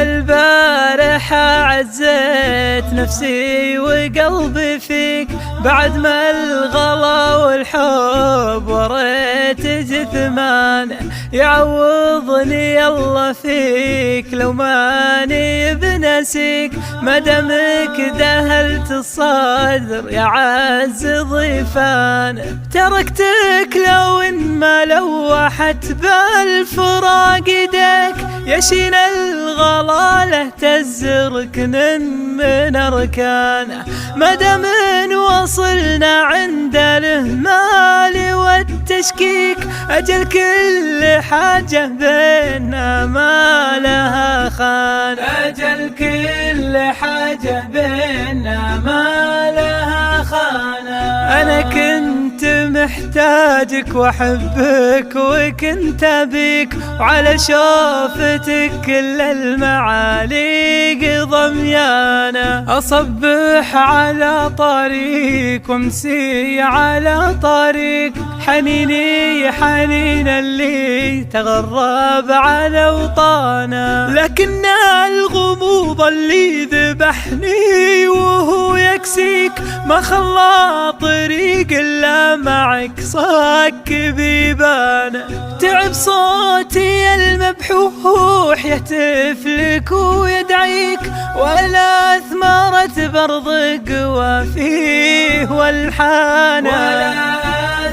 البارحة عزيت نفسي وقلبي فيك، بعد ما الغلا والحب وريت جثمانه، يعوضني الله فيك لو ماني بنسيك، ما دامك دهلت الصدر يا عز ضيفانه. تركتك لو ان ما لوحت بالفراق يديك، يشين الغلالة تزركن من أركانه، ما دام وصلنا عند الإهمال والتشكيك، أجل كل حاجة بينا ما لها خان، أجل كل حاجة بينا ما لها خان. أنا كنت محتاجك وأحبك وكنت أبيك، وعلى شوفتك كل المعاليق ضميانة، أصبح على طريق وامسي على طريق، حنيني حنين اللي تغرب على وطانه، لكن الغموض اللي ذبحني وهو يكسيك، ما خلى طريق إلا معك صك بيبانه. تعب صوتي المبحوح يهتف لك ويدعيك، ولا ثمرة برض قوى فيه والحانه، ولا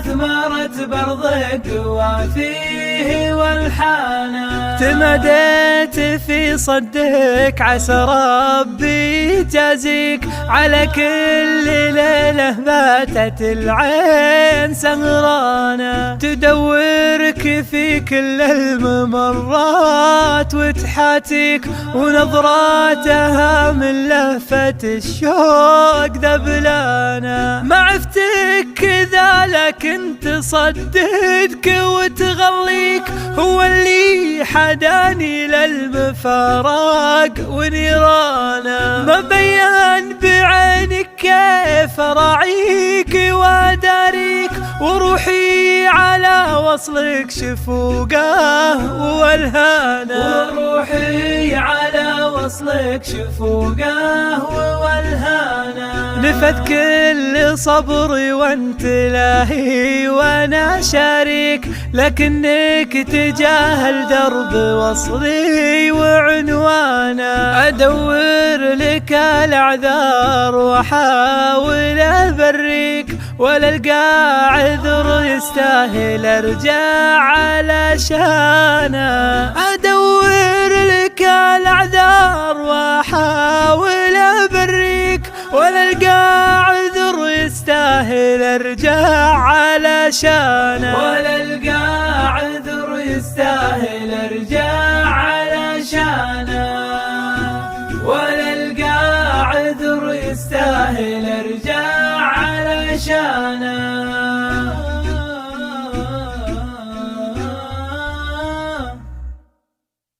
ثمرة برض قوى فيه والحانه. تمديت في صدك عسى ربي يجازيك، على كل ليلة باتت العين سهرانة، تدورك في كل الممرات وتحاتيك، ونظراتها من لهفة الشوق ذبلانة. ما عفتك كذا لكن تصددك وتغليك، هو اللي حداني للمفارق ونيرانه، ما بيان بعينك كيف راعيك واداريك، وروحي على وصلك شفوقه والهانه، وروحي على وصلك شفوقه والهانه. نفد كل صبري وانت لاهي وانا شريك، لكنك تجاهل درب وصلي وعنوانه، ادور لك الاعذار واحاول ابريك، ولا القى عذر يستاهل ارجع علشانه، ادور لك الاعذار واحاول ابريك، ولا القى عذر يستاهل ارجع علشانه، ولا القى عذر يستاهل ارجع علشانه، ولا القى عذر يستاهل ارجع علشانه.